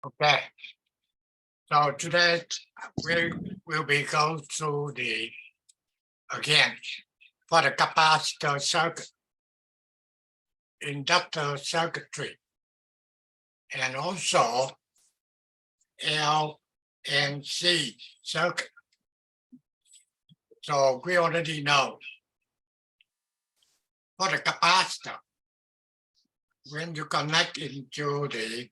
Okay. So today we will be going through again, for the capacitor circuit, inductor circuitry, and also L and C circuit. So we already know for the capacitor, when you connect into the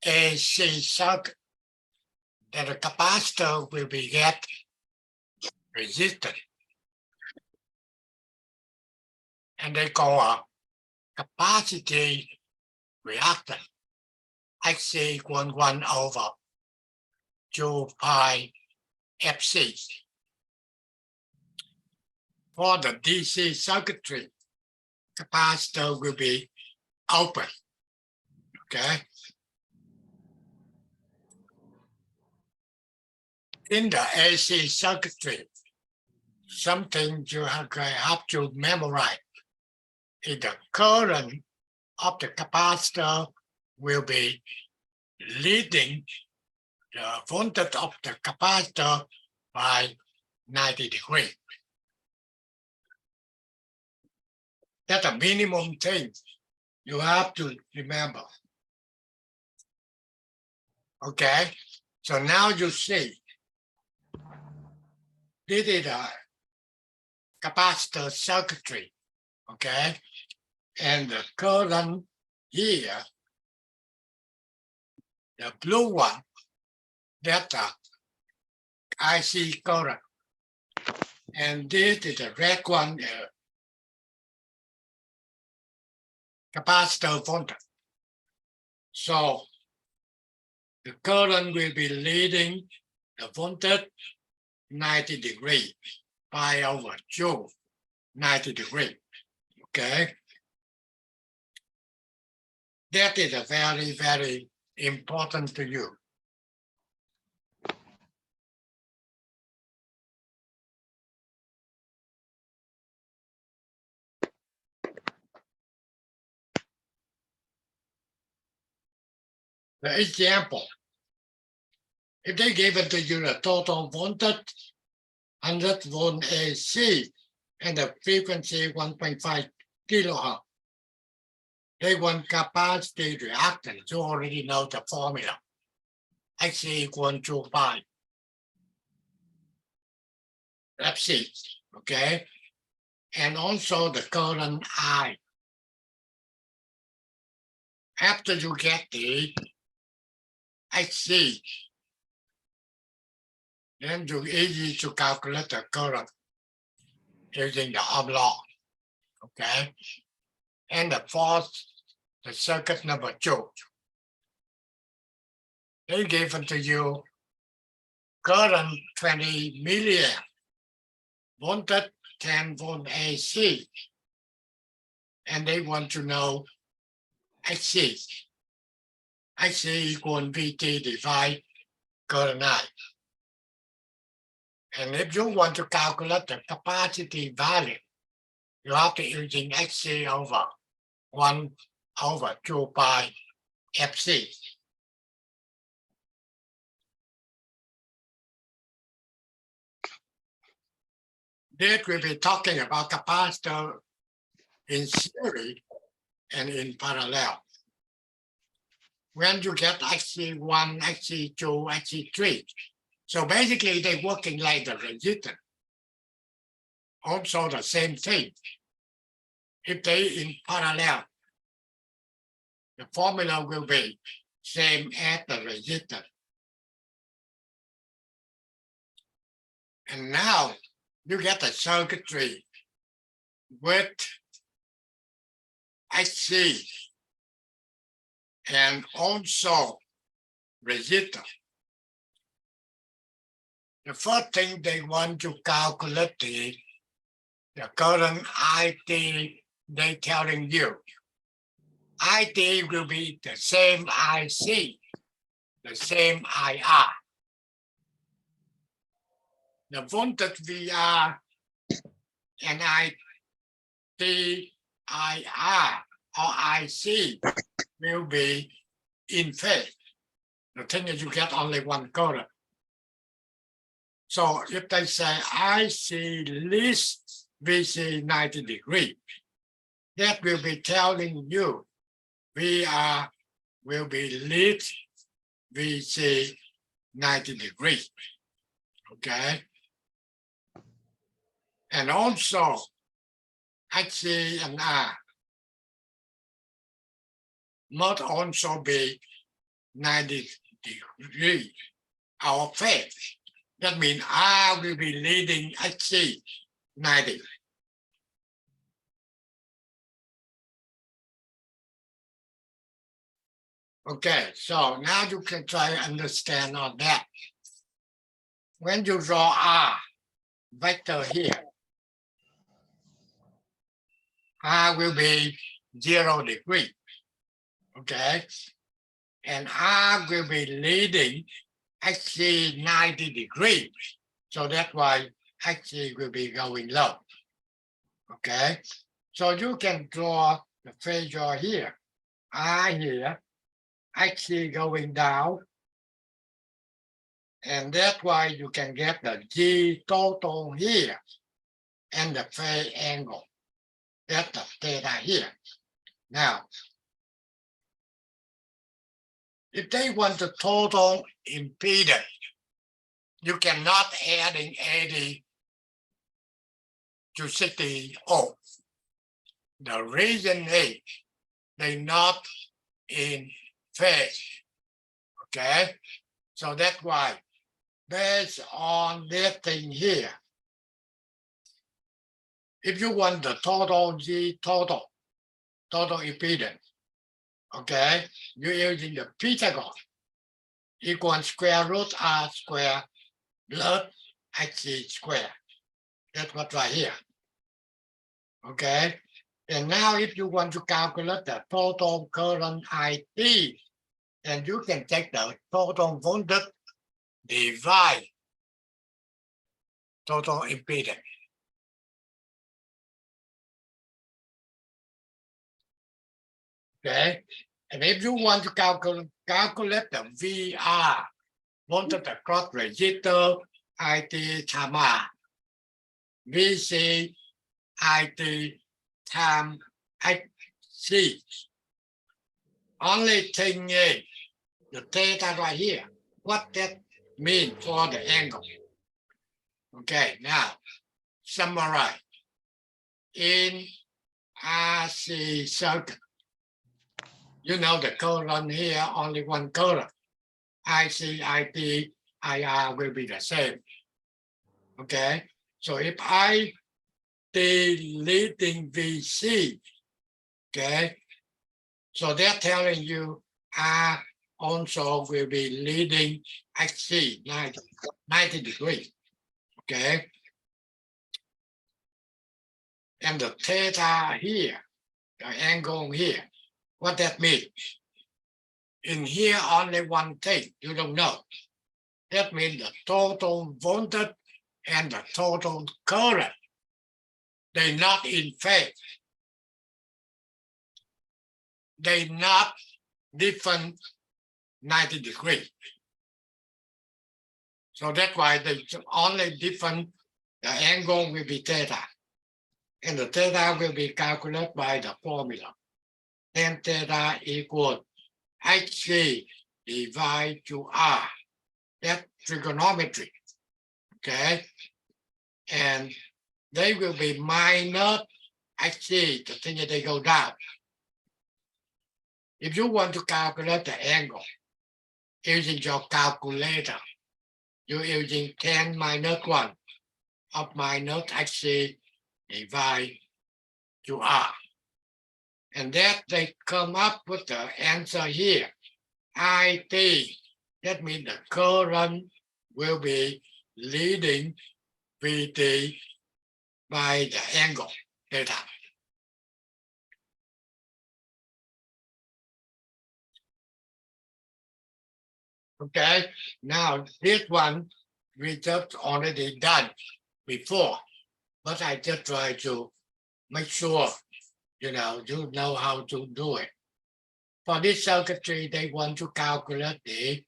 AC circuit, then the capacitor will be get resisted. And they call a capacity reactant. Xc equals 1 over 2 pi Fc. For the DC circuitry, capacitor will be open. Okay. In the AC circuitry, something you have to memorize is the current of the capacitor will be leading the voltage of the capacitor by 90 degrees. That's a minimum thing you have to remember. Okay, so now you see this is a capacitor circuitry, okay, and the current here, the blue one, that's the IC current, and this is the red one, capacitor voltage. So the current will be leading the voltage 90 degrees, pi over 2, 90 degrees. Okay. That is a very, very important to you. The example, if they gave it to you the total voltage, 100 volt AC, and the frequency 1.5 kilohertz, they want capacity reactance. You already know the formula. Xc equals 2 pi Fc, okay? And also the current I. After you get the Xc, then you easy to calculate the current using the Ohm law, okay? And the fourth, the circuit number 2. They gave it to you current 20 milliamp, voltage 10 volt AC, and they want to know Xc. Xc equals Vt divided current I. And if you want to calculate the capacity value, you have to using Xc over 1 over 2 pi Fc. This will be talking about capacitor in series and in parallel. When you get Xc1, Xc2, Xc3, so basically they're working like the resistor. Also the same thing. If they in parallel, the formula will be same as the resistor. And now you get a circuitry with Xc and also resistor. The first thing they want to calculate the current IT they telling you. IT will be the same IC, the same IR. The voltage VR and IT, IR or IC will be in phase. The thing is you get only one current. So if they say IC least VC 90 degrees, that will be telling you VR will be least VC 90 degrees. Okay. And also HC and R must also be 90 degrees our phase. That means R will be leading HC 90. Okay, so now you can try to understand on that. When you draw R vector here, R will be 0 degree. Okay, and R will be leading HC 90 degrees. So that's why HC will be going low. Okay, so you can draw the phasor here. R here, HC going down. And that's why you can get the G total here and the phase angle. That's the theta here. Now, if they want the total impedance, you cannot add in 80 to 60 ohm. The reason is they're not in phase. Okay, so that's why based on this thing here, if you want the total G total impedance, okay, you're using the Pythagoras equal square root R square plus HC square. That's what right here. Okay, and now if you want to calculate the total current IT, then you can take the total voltage divide total impedance. Okay, and if you want to calculate the VR, voltage across resistor, IT times R, VC, IT times HC. Only thing is the theta right here. What that means for the angle. Okay, now summarize. In RC circuit, you know the current here, only one current. IC, IT, IR will be the same. Okay, so if IT leading VC, okay, so they're telling you R also will be leading HC 90 degrees. Okay, and the theta here, the angle here, what that means? In here, only one thing, you don't know. That means the total voltage and the total current, they're not in phase. They're not different 90 degrees. So that's why the only different, the angle will be theta. And the theta will be calculated by the formula. Then theta equals HC divided to R. That's trigonometry. Okay. And they will be minus HC, the thing that they go down. If you want to calculate the angle using your calculator, you're using 10 minus 1 of minus HC divided to R. And that they come up with the answer here. IT, that means the current will be leading VT by the angle theta. Okay, now this one we just already done before, but I just try to make sure you know how to do it. For this circuitry, they want to calculate the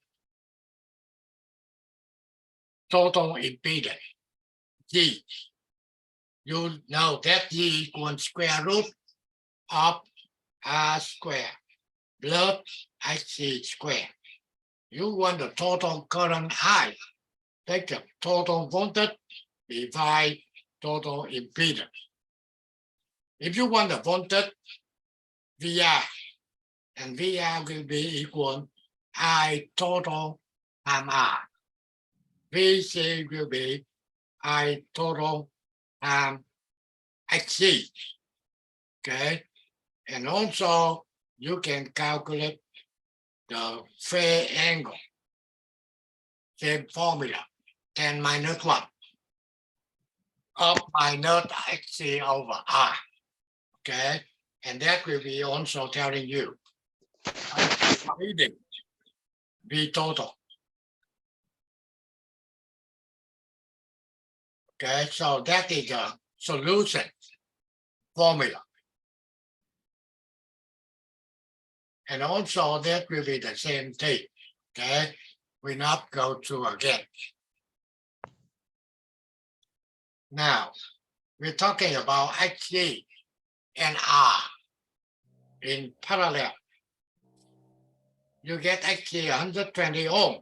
total impedance, G. You know that G equals square root of R square plus XC square. You want the total current I. Take the total voltage, divide total impedance. If you want the voltage, VR, and VR will be equal I total times R. VC will be I total times XC. Okay, and also you can calculate the phase angle. Same formula, 10 minus 1 of minus XC over R. Okay, and that will be also telling you reading V total. Okay, so that is a solution formula. And also that will be the same thing. Okay, we not go through again. Now, we're talking about XC and R in parallel. You get XC 120 ohm,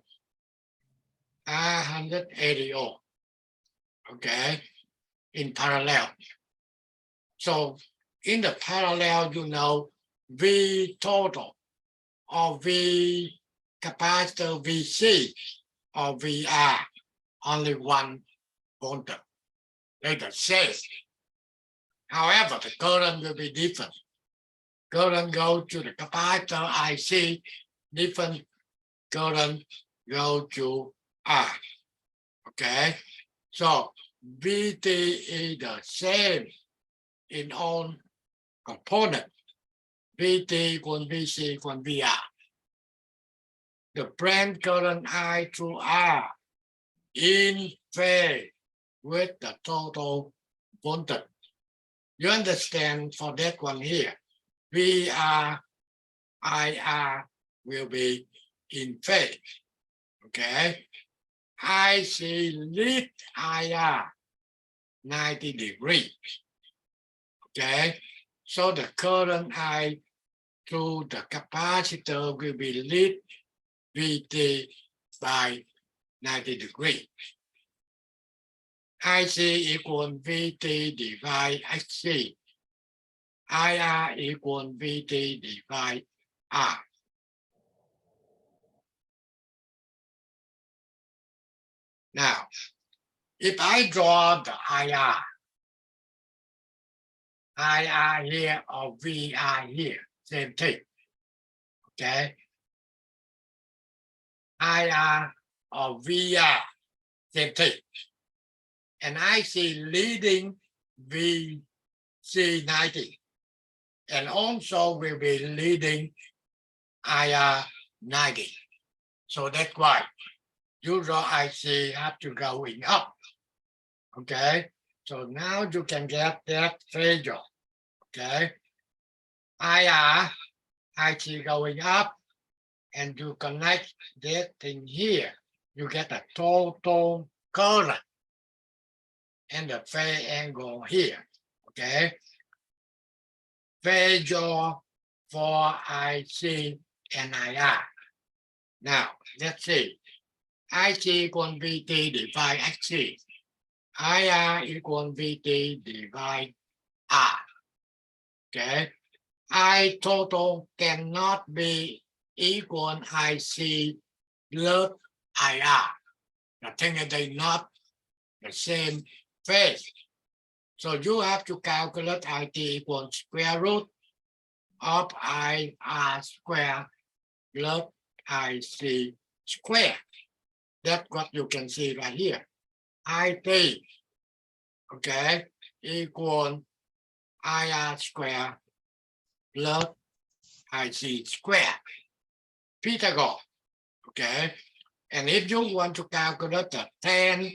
R 180 ohm. Okay, in parallel. So in the parallel, you know, V total or V capacitor VC or VR, only one voltage. They're the same. However, the current will be different. Current go to the capacitor IC, different current go to R. Okay, so VT is the same in all components. VT equals VC equals VR. The branch current I through R in phase with the total voltage. You understand for that one here, VR, IR will be in phase. Okay, IC lead IR 90 degrees. Okay, so the current I through the capacitor will be lead VT by 90 degrees. IC equal VT divide XC. IR equal VT divide R. Now, if I draw the IR here or VR here, same thing. Okay. IR or VR, same thing. And I see leading VC 90 and also will be leading IR 90. So that's why you draw IC have to going up. Okay, so now you can get that figure. Okay, IR, IC going up, and you connect that thing here. You get a total current and the phase angle here. Okay, figure for IC and IR. Now, let's see. IC equal VT divide XC. IR equal VT divide R. Okay. I total cannot be equal IC plus IR. The thing is they not the same phase. So you have to calculate IT equals square root of IR square plus IC square. That's what you can see right here. IT, okay, equal IR square plus IC square. Pythagoras, okay? And if you want to calculate the tan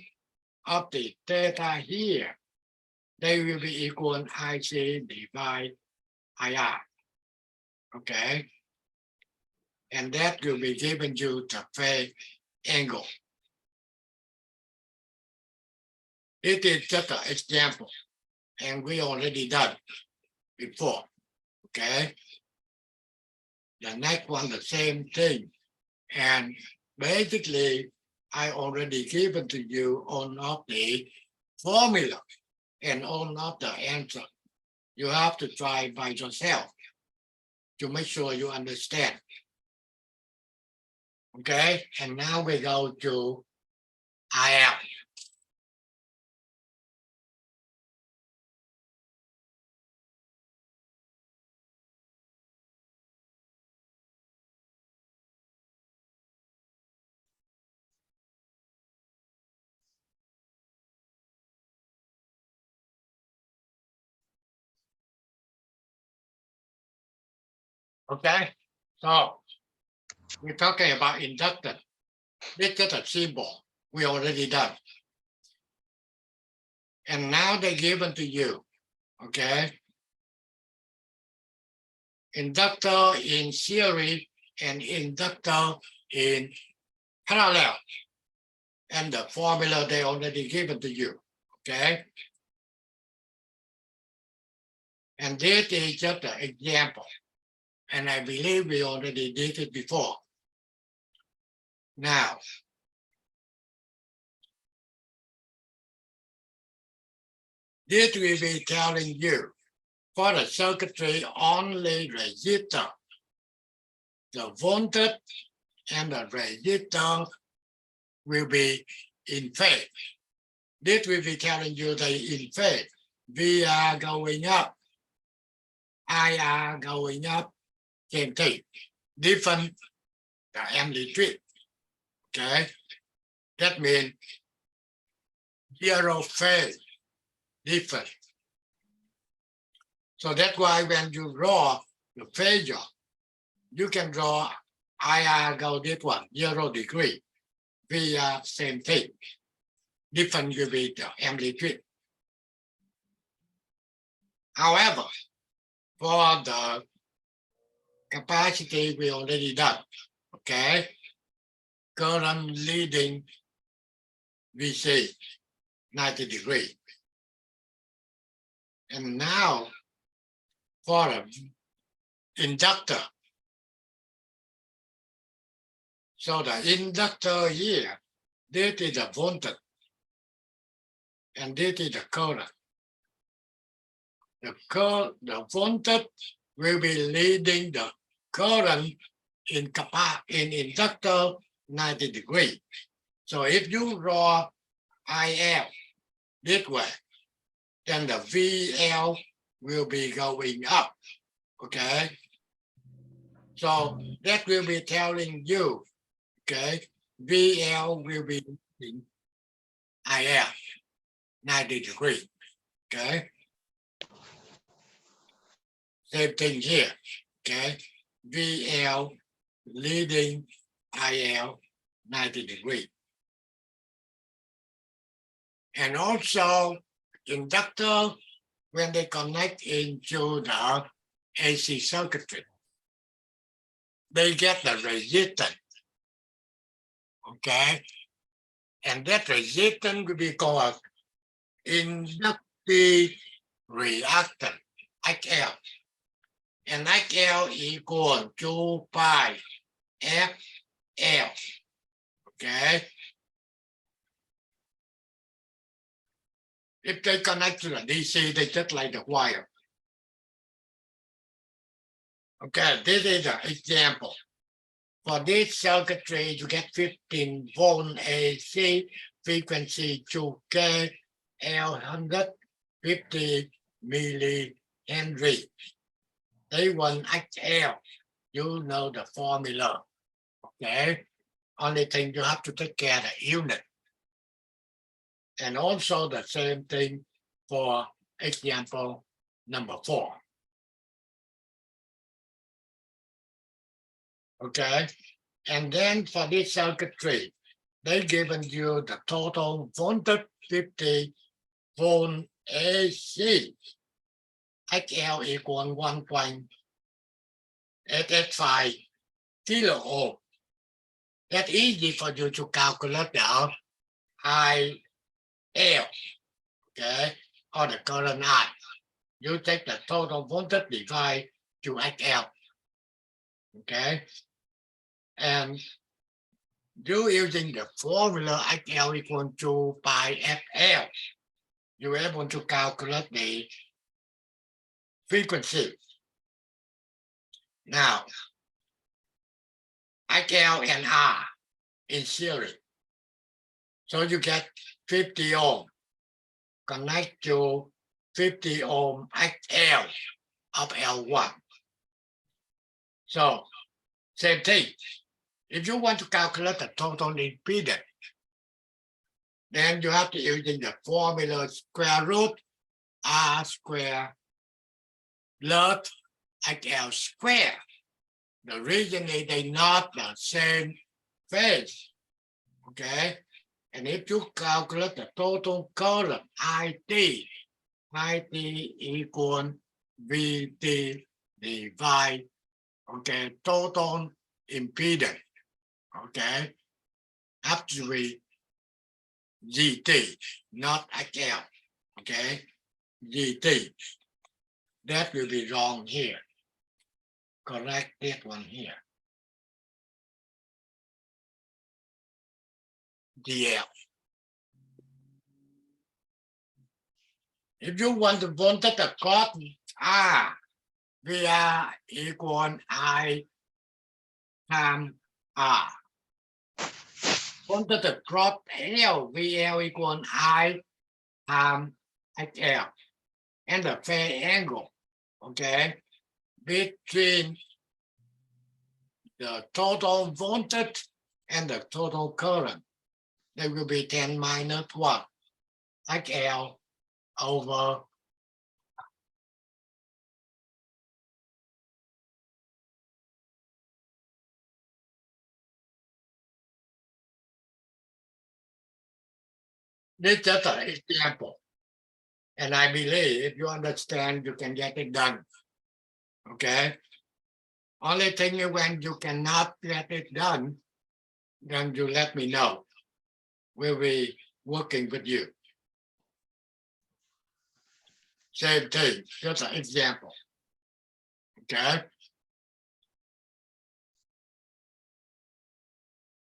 of the theta here, they will be equal IC divide IR, okay? And that will be given you the phase angle. It is just an example, and we already done before. Okay. The next one, the same thing. And basically, I already given to you all of the formula and all of the answer. You have to try by yourself to make sure you understand. Okay, and now we go to IL. Okay, so we're talking about inductance. This is a symbol we already done. And now they're given to you. Okay. Inductor in series and inductor in parallel. And the formula they already given to you. Okay. And this is just an example. And I believe we already did it before. Now, this will be telling you for the circuitry only resistor, the voltage and the resistor will be in phase. This will be telling you they in phase. VR going up, IR going up, same thing, different the amplitude. Okay, that means zero phase different. So that's why when you draw the phasor, you can draw IR go this one, 0 degree. VR same thing. Different will be the amplitude. However, for the capacity we already done. Okay. Current leading VC 90 degree. And now for an inductor. So the inductor here, this is the voltage. And this is the current. The voltage will be leading the current in inductor 90 degree. So if you draw IL this way, then the VL will be going up. Okay. So that will be telling you, okay, VL will be in IL 90 degree. Okay. Same thing here. Okay. VL leading IL 90 degree. And also inductor, when they connect into the AC circuitry, they get the resistance. Okay. And that resistance will be called inductive reactance, HL. And HL equal 2 pi FL. Okay. If they connect to the DC, they just like the wire. Okay, this is an example. For this circuitry, you get 15 volt AC, frequency 2K, L 150 millihenry. They want HL. You know the formula. Okay. Only thing you have to take care of the unit. And also the same thing for example number 4. Okay. And then for this circuitry, they've given you the total voltage 50 volt AC. HL equal 1.885 kilo ohm. That's easy for you to calculate the IL. okay, or the current I. You take the total voltage divided to XL, okay, and you using the formula XL equal to pi FL, you're able to calculate the frequency. Now, XL and R in series. So you get 50 ohm, connect to 50 ohm XL of L1. So, same thing. If you want to calculate the total impedance, then you have to using the formula square root R square plus XL square. The reason is they're not the same phase, okay? And if you calculate the total current IT equal VT divide, okay, total impedance, okay, have to be GT, not XL, okay, GT. That will be wrong here. Correct that one here. DL. If you want to voltage across R, VR equal I times R. Voltage across L, VL equal I times XL. And the phase angle, okay, between the total voltage and the total current, they will be 10 minus 1 XL over this is just an example. And I believe if you understand, you can get it done. Okay. Only thing is when you cannot get it done, then you let me know. We'll be working with you. Same thing, just an example. Okay.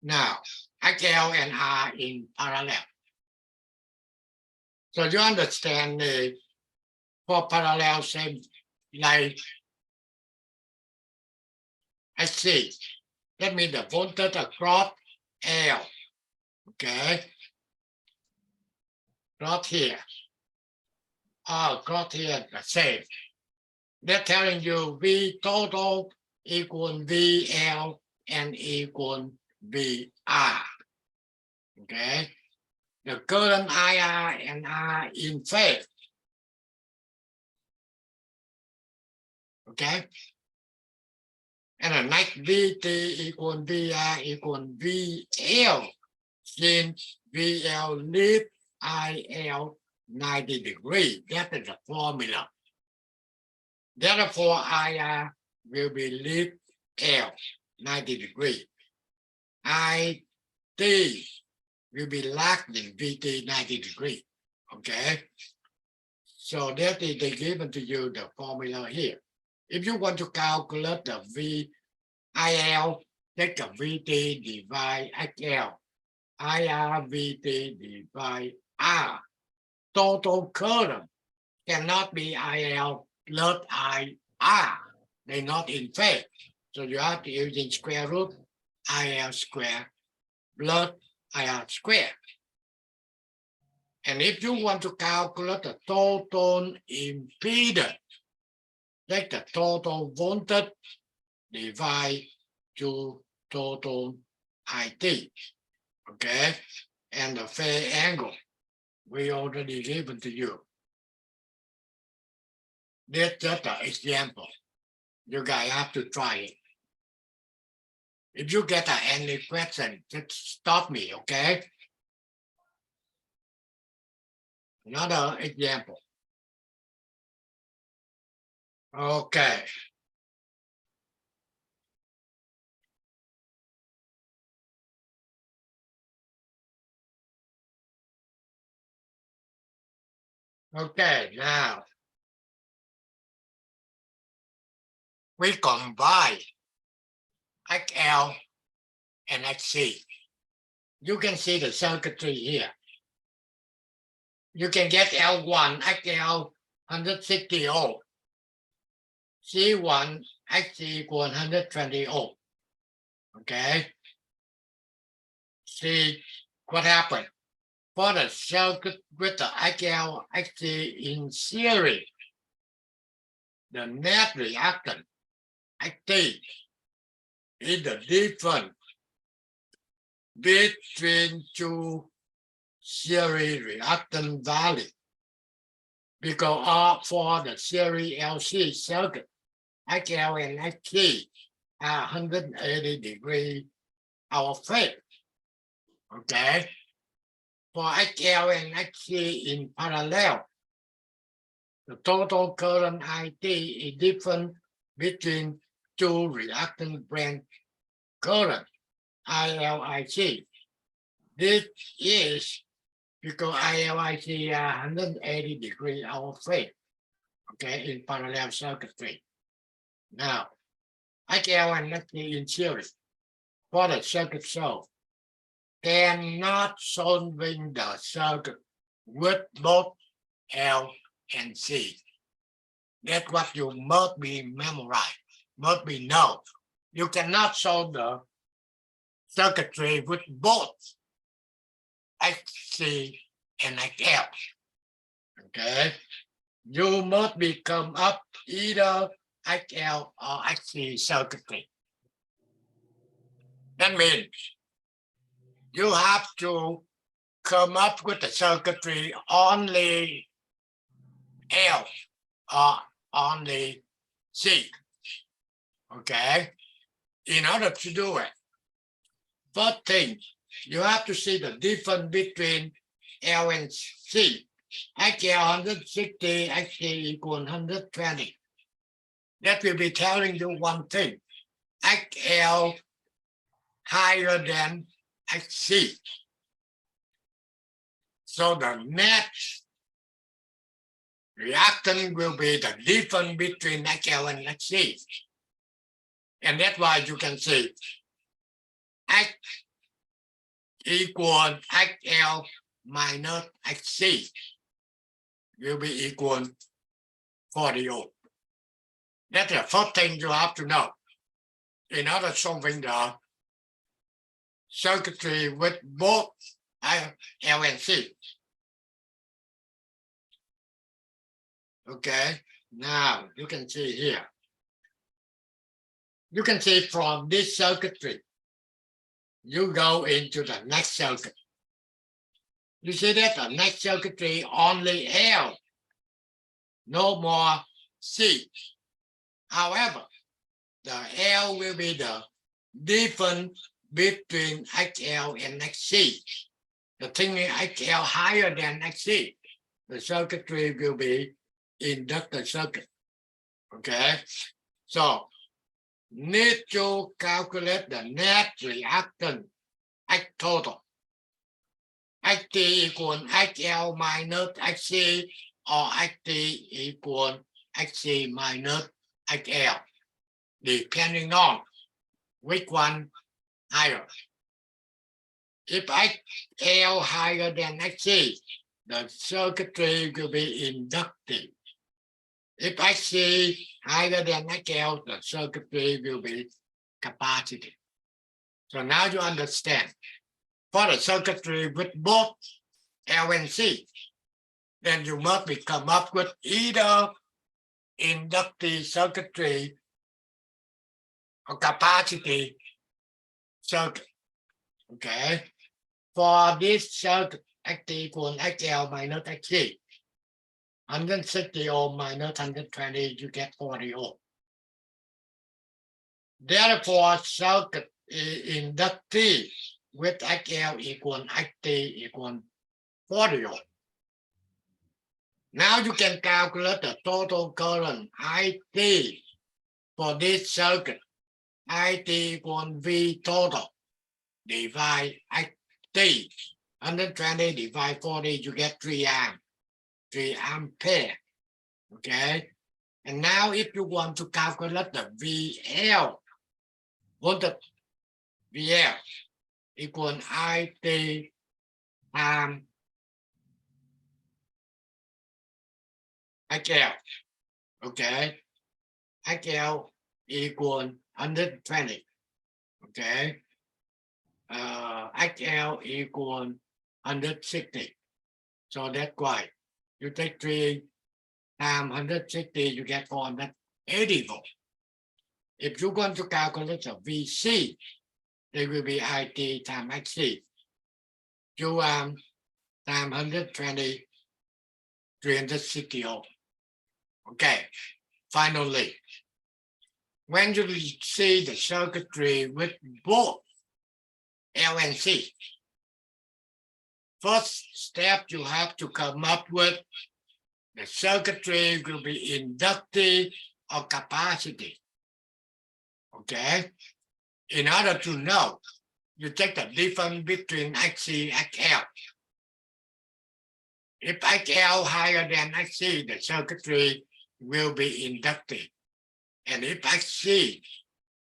Now, XL and R in parallel. So you understand the for parallel same like I see. That means the voltage across L. Okay. Across here. Across here the same. They're telling you V total equal VL and equal VR. Okay. The current IR and R in phase. Okay. And the next VT equal VR equal VL. Since VL lead IL 90 degrees. That is the formula. Therefore, IR will be lead L 90 degrees. IT will be lagging VT 90 degrees. Okay. So that is they given to you the formula here. If you want to calculate the VIL, take a VT divide XL. IR VT divide R. Total current cannot be IL plus IR. They're not in phase. So you have to use in square root IL square plus IR square. And if you want to calculate the total impedance, take the total voltage divide to total IT. Okay, and the phase angle we already given to you. That's just an example. You guys have to try it. If you get any question, just stop me, okay? Another example. Okay. Okay, now we combine XL and XC. You can see the circuitry here. You can get L1 XL 160 ohm, C1 XC equal 120 ohm. Okay. See what happened. For the circuit with the XL XC in series, the net reactance XT is the difference between two series reactance values. Because for the series LC circuit, XL and XC are 180 degrees out of phase. Okay. For XL and XC in parallel, the total current IT is different between two reactant branch current, ILIC. This is because ILIC are 180 degrees out of phase, okay, in parallel circuitry. Now, XL and XC in series for the circuit solved cannot solving the circuit with both L and C. That's what you must be memorized, must be know. You cannot solve the circuitry with both XC and XL. Okay, you must become up either XL or XC circuitry. That means you have to come up with the circuitry only L or only C. Okay, in order to do it, first thing, you have to see the difference between L and C. XL 160, XC equal 120. That will be telling you one thing. XL higher than XC. So the net reactant will be the difference between XL and XC. And that's why you can see X equal XL minus XC will be equal 40 ohm. That's the first thing you have to know in order solving the circuitry with both L and C. Okay, now you can see here. You can see from this circuitry, you go into the next circuit. You see that the next circuitry only L, no more C. However, the L will be the difference between XL and XC. The thing is XL higher than XC. The circuitry will be inductor circuit. Okay, so need to calculate the net reactance X total. XT equal XL minus XC or XT equal XC minus XL, depending on which one higher. If XL higher than XC, the circuitry will be inductive. If XC higher than XL, the circuitry will be capacitive. So now you understand. For the circuitry with both L and C, then you must come up with either inductive circuitry or capacity circuit. Okay. For this circuit, XT equals XL minus XC. 160 ohm minus 120, you get 40 ohm. Therefore, circuit is inductive with XL equal XT equal 40 ohm. Now you can calculate the total current IT for this circuit. IT equal V total divide XT. 120 divide 40, you get 3 amps. 3 ampere. Okay. And now if you want to calculate the VL, voltage VL equal IT times HL. Okay. HL equal 120. Okay. HL equal 160. So that's why you take 3 times 160, you get 480 volts. If you want to calculate the VC, it will be IT times XC. 2 times 120, 360 ohm. Okay, finally, when you see the circuitry with both L and C, first step you have to come up with the circuitry will be inductive or capacity. Okay, in order to know, you take the difference between XC and XL. If XL higher than XC, the circuitry will be inductive. And if XC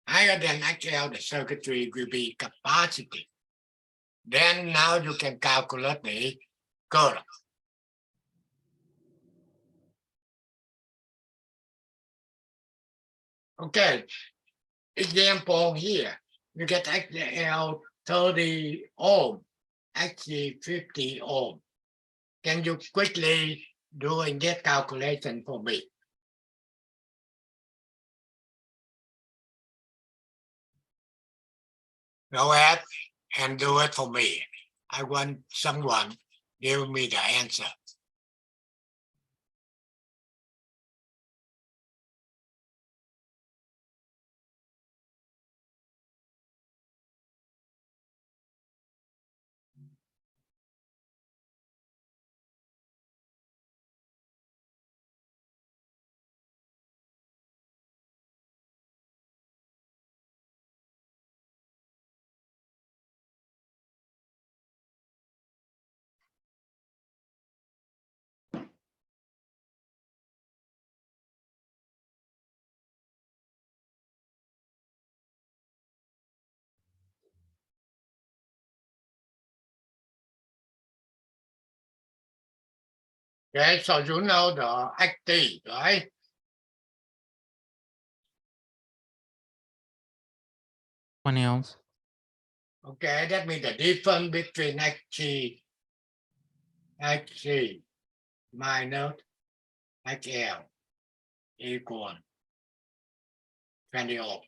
higher than XL, the circuitry will be capacitive. Then now you can calculate the current. Okay, example here. You get XL 30 ohm, XC 50 ohm. Can you quickly do a get calculation for me? Go ahead and do it for me. I want someone give me the answer. Okay, so you know the XT, right? Ohms. Okay, that means the difference between XC minus XL equal 20 ohm.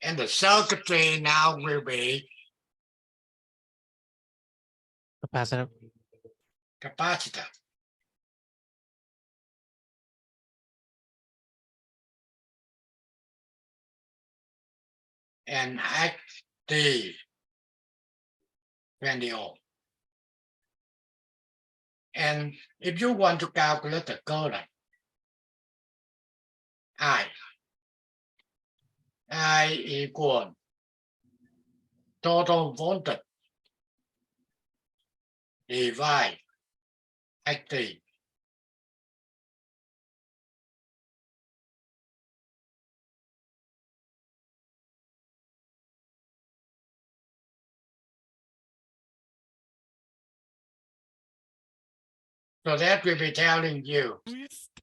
And the circuitry now will be Capacitor. capacitor. And XT 20 ohm. And if you want to calculate the current, I equal total voltage divide XT. So that will be telling you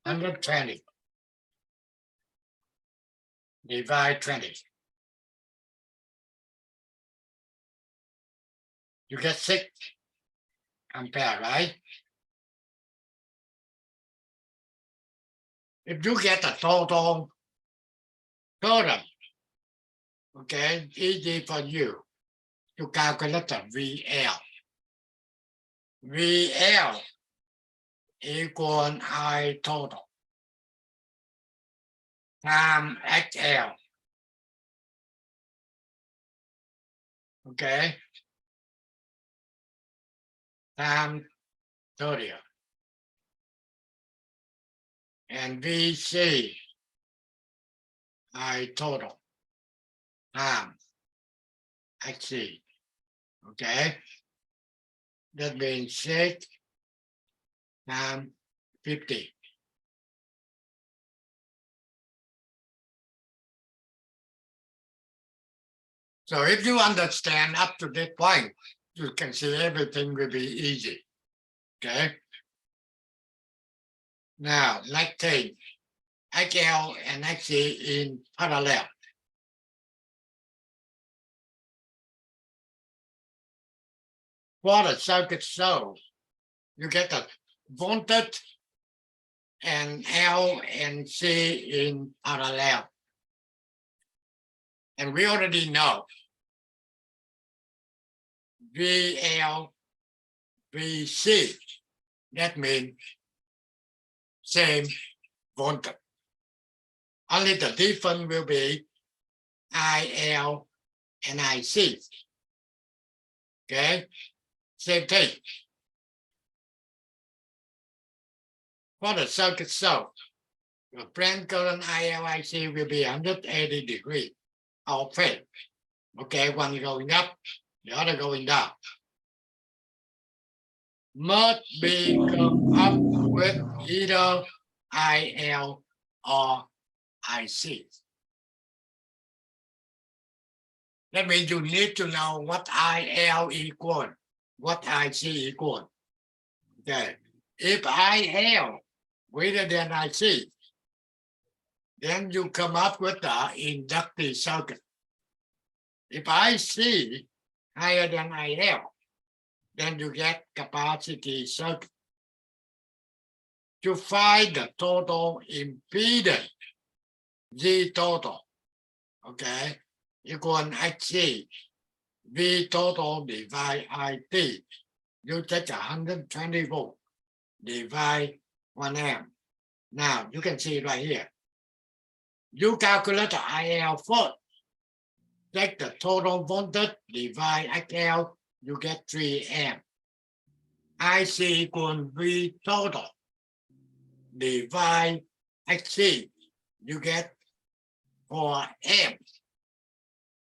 120 divide 20. You get 6 ampere, right? If you get the total current, okay, easy for you to calculate the VL. VL equal I total times XL. Okay, times 30. And VC I total times XC. Okay, that means 6 times 50. So if you understand up to that point, you can see everything will be easy. Okay. Now let's take RCL and RC in parallel. For the circuit show, you get the voltage and L and C in parallel. And we already know VL, VC. That means same voltage. Only the difference will be IL and IC. Okay, same thing. For the circuit show, the branch current ILIC will be 180 degrees of phase. Okay, one going up, the other going down. Must be come up with either IL or IC. That means you need to know what IL equal, what IC equal. Okay, if IL greater than IC, then you come up with the inductive circuit. If IC higher than IL, then you get capacity circuit. To find the total impedance, G total, okay, equal HC, V total divide IT. You take 120 volt, divide 1 amp. Now you can see right here. You calculate the IL first. Take the total voltage, divide XL, you get 3 amp. IC equal V total, divide XC, you get 4 amp.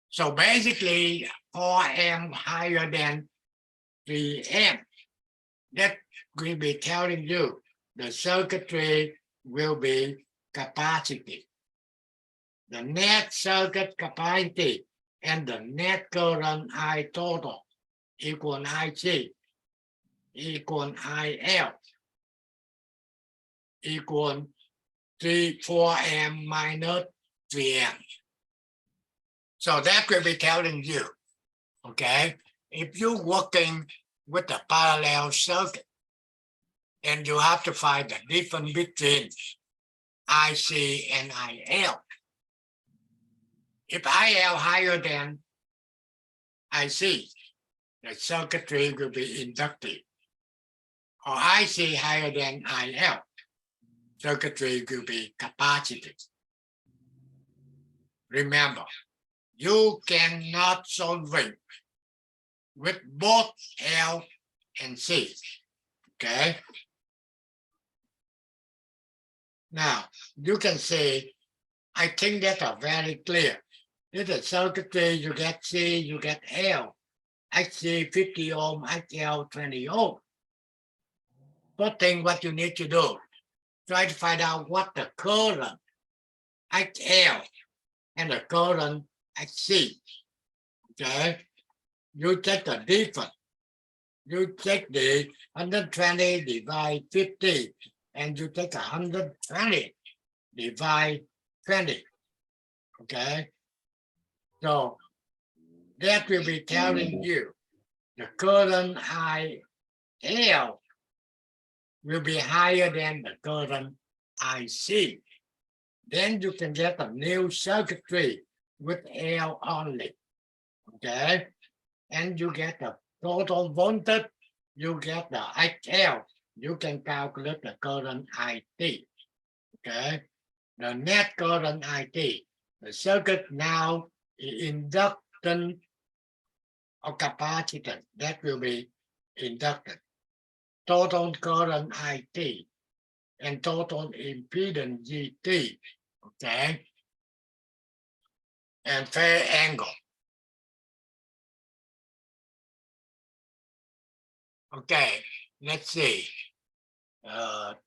So basically 4 amp higher than 3 amp. That will be telling you the circuitry will be capacity. The net circuit capacity and the net current I total equal IC equal IL equal 4 amp minus 3 amp. So that will be telling you, okay, if you're working with the parallel circuit, then you have to find the difference between IC and IL. If IL higher than IC, the circuitry will be inductive. Or IC higher than IL, circuitry will be capacitive. Remember, you cannot solve it with both L and C. Okay? Now, you can say, I think that are very clear. In the circuitry, you get C, you get L. XC 50 ohm, XL 20 ohm. First thing what you need to do, try to find out what the current XL and the current XC. Okay? You take the difference. You take the 120 divide 50, and you take 120 divide 20. Okay? So that will be telling you the current IL will be higher than the current IC. Then you can get a new circuitry with L only. Okay? And you get the total voltage, you get the XL. You can calculate the current IT. Okay? The net current IT. The circuit now is inductance or capacitance. That will be inductance. Total current IT and total impedance GT. Okay? And phase angle. Okay, let's see.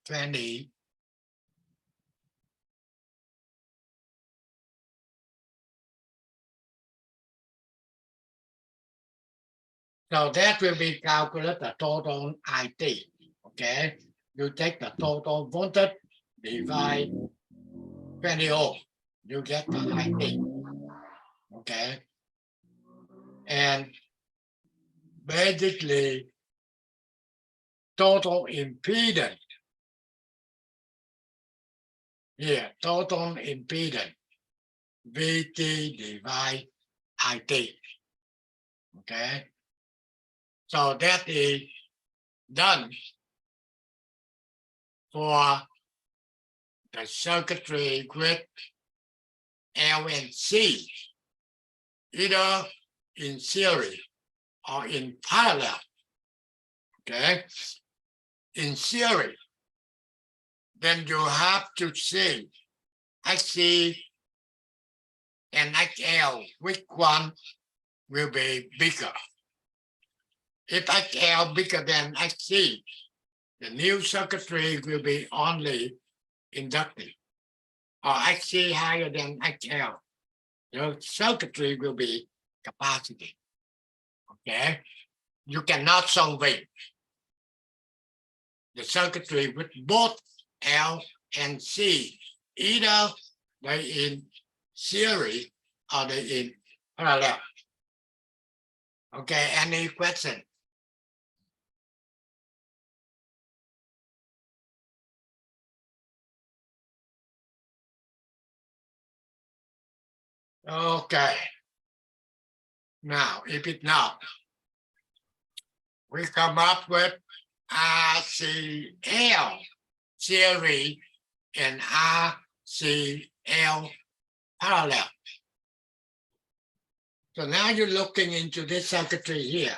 20. So that will be calculate the total IT. Okay, you take the total voltage divide 20 ohm, you get the IT. Okay, and basically total impedance here, total impedance VT divide IT. Okay, so that is done for the circuitry with L and C, either in series or in parallel. Okay, in series, then you have to see XC and XL, which one will be bigger. If XL bigger than XC, the new circuitry will be only inductive. Or XC higher than XL, the circuitry will be capacitive. Okay, you cannot solve the circuitry with both L and C, either they in series or they in parallel. Okay, any question? Okay. Now, if it's not, we come up with RCL series and RCL parallel. So now you're looking into this circuitry here.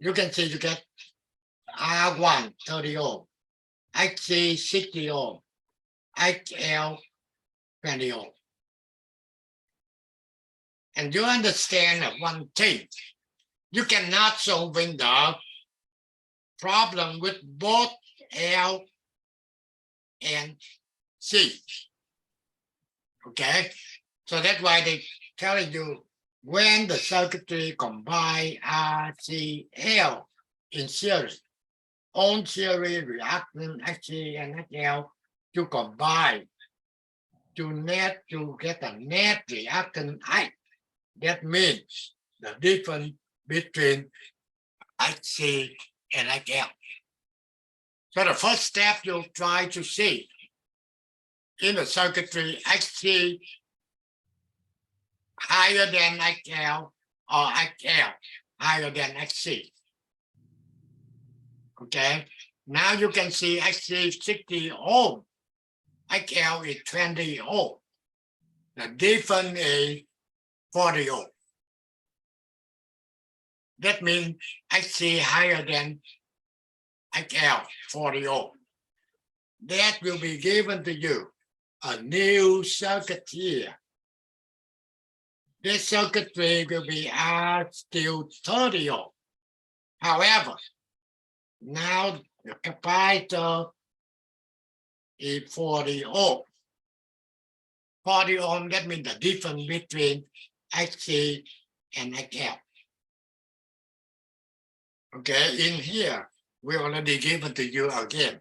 You can see you get R1 30 ohm, XC 60 ohm, XL 20 ohm. And you understand one thing, you cannot solve the problem with both L and C. Okay, so that's why they telling you when the circuitry combine RCL in series, on series reactant XC and XL to combine to get a net reactant I. That means the difference between XC and XL. So the first step you try to see in the circuitry XC higher than XL or XL higher than XC. Okay, now you can see XC 60 ohm, XL is 20 ohm. The difference is 40 ohm. That means XC higher than XL 40 ohm. That will be given to you a new circuit here. This circuitry will be R still 30 ohm. However, now the capacitor is 40 ohm. 40 ohm, that means the difference between XC and XL. Okay, in here, we already given to you again.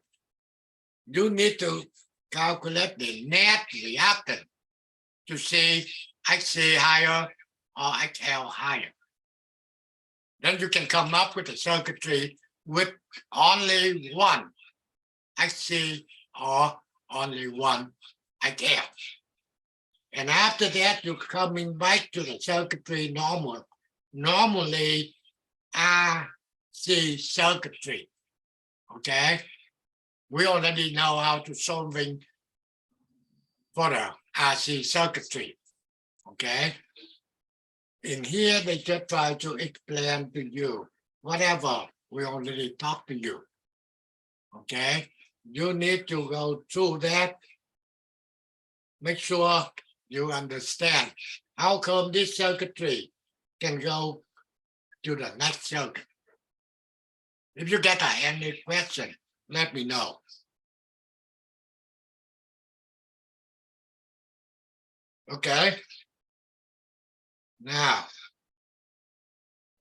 You need to calculate the net reactant to see XC higher or XL higher. Then you can come up with a circuitry with only one XC or only one XL. And after that, you're coming back to the circuitry normally RC circuitry. Okay, we already know how to solving for the RC circuitry. Okay, in here they just try to explain to you whatever we already talked to you. Okay, you need to go through that. Make sure you understand how come this circuitry can go to the next circuit. If you get any question, let me know. Okay. Now,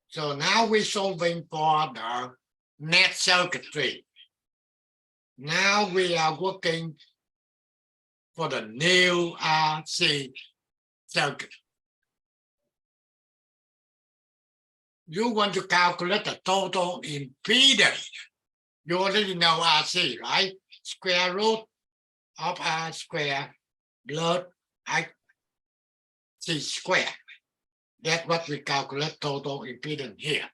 so now we're solving for the net circuitry. Now we are working for the new RC circuit. You want to calculate the total impedance. You already know RC, right? Square root of R square plus C square. That's what we calculate total impedance here.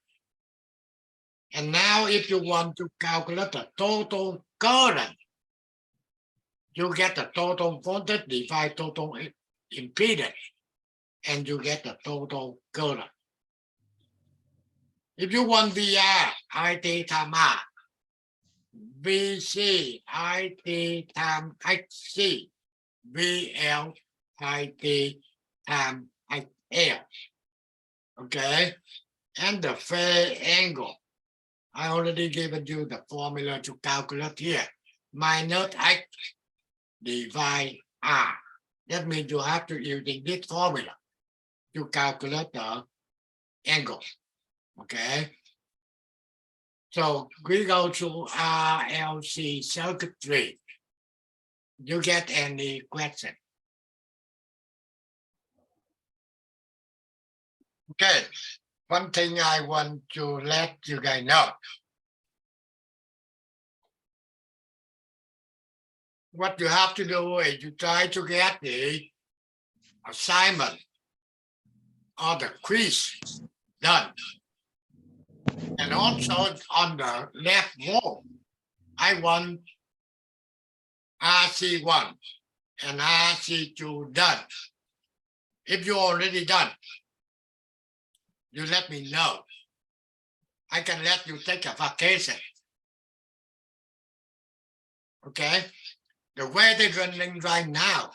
And now if you want to calculate the total current, you get the total voltage divided total impedance, and you get the total current. If you want VR, IT times R, VC, IT times XC, VL, IT times XL. Okay, and the phase angle. I already given you the formula to calculate here. Minus X divide R. That means you have to use this formula to calculate the angle. Okay. So we go to RLC circuitry. You get any question? Okay. One thing I want to let you guys know. What you have to do is you try to get the assignment or the quiz done. And also on the left wall, I want RC1 and RC2 done. If you already done, you let me know. I can let you take a vacation. Okay? The way they're running right now,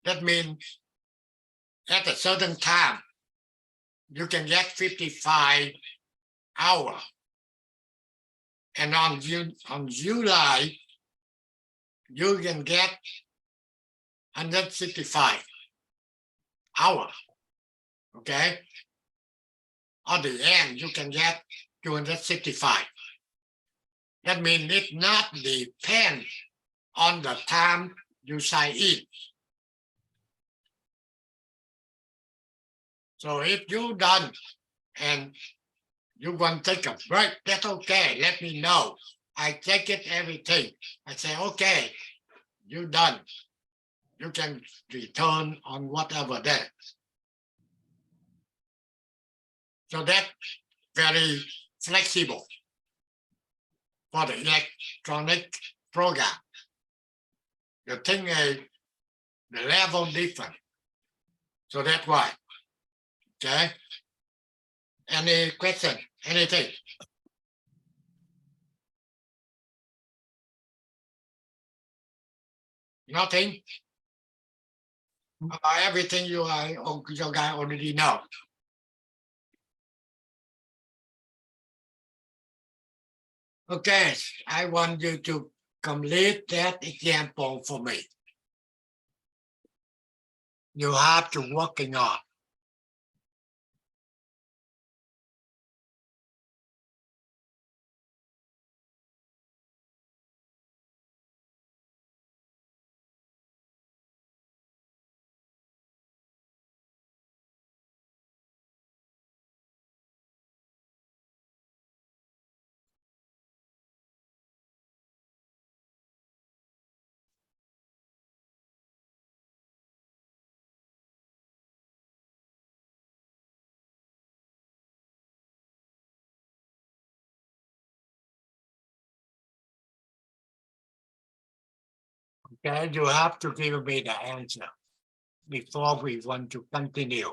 that means at a certain time, you can get 55 hours. And on July, you can get 165 hours. Okay? On the end, you can get 265. That means it not depend on the time you sign in. So if you done and you want to take a break, that's okay. Let me know. I take it everything. I say, okay, you done. You can return on whatever day. So that's very flexible for the electronic program. The thing is the level different. So that's why. Okay. Any question? Anything? Nothing? Everything you guys already know. Okay, I want you to complete that example for me. You have to working on. Okay, you have to give me the answer before we want to continue.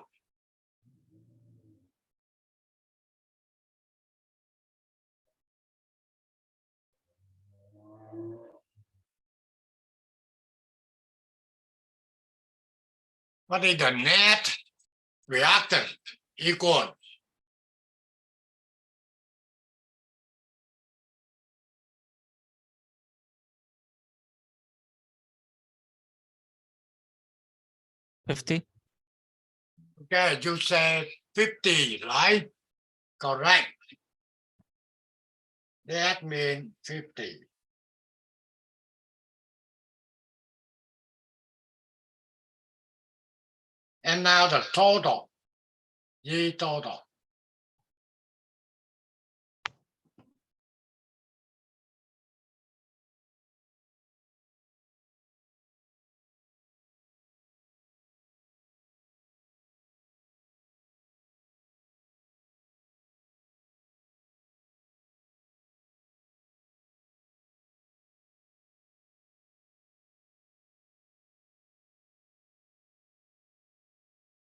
What is the net reactance equal? 50. Okay, you say 50, right? Correct. That means 50. And now the total, the total.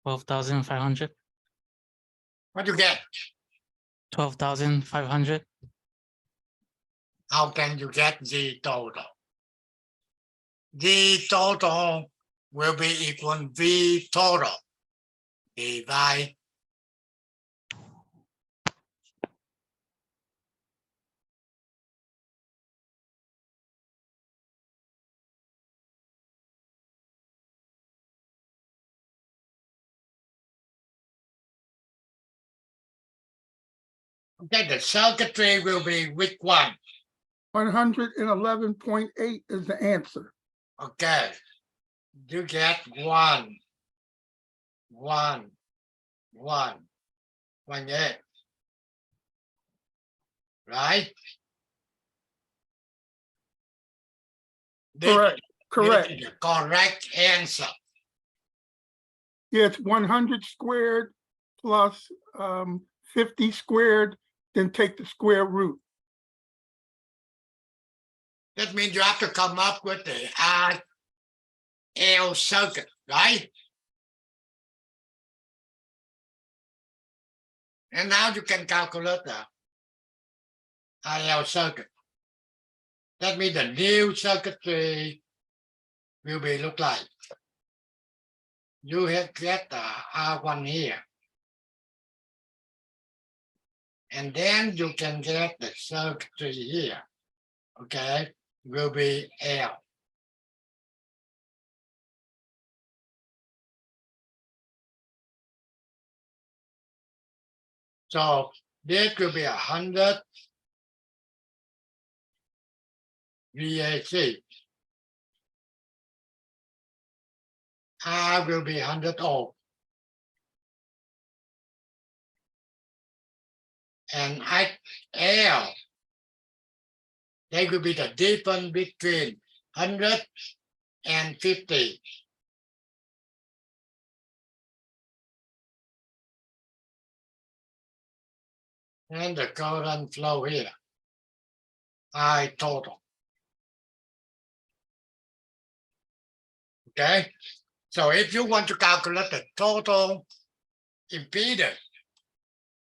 $12,500. What you get? 12,500. How can you get the total? The total will be equal V total divide okay, the circuitry will be which one? 111.8 is the answer. Okay, you get 1, 1, 1, 1, 8, right? This Correct. is the correct answer. Yeah, it's 100 squared plus 50 squared, then take the square root. That means you have to come up with the RCL circuit, right? And now you can calculate the RCL circuit. That means the new circuitry will be look like. You have get the R1 here. And then you can get the circuitry here. Okay, will be L. So this will be 100 VAC. R will be 100 ohm. And L, they will be the difference between 100 and 50. And the current flow here. I total. Okay, so if you want to calculate the total impedance,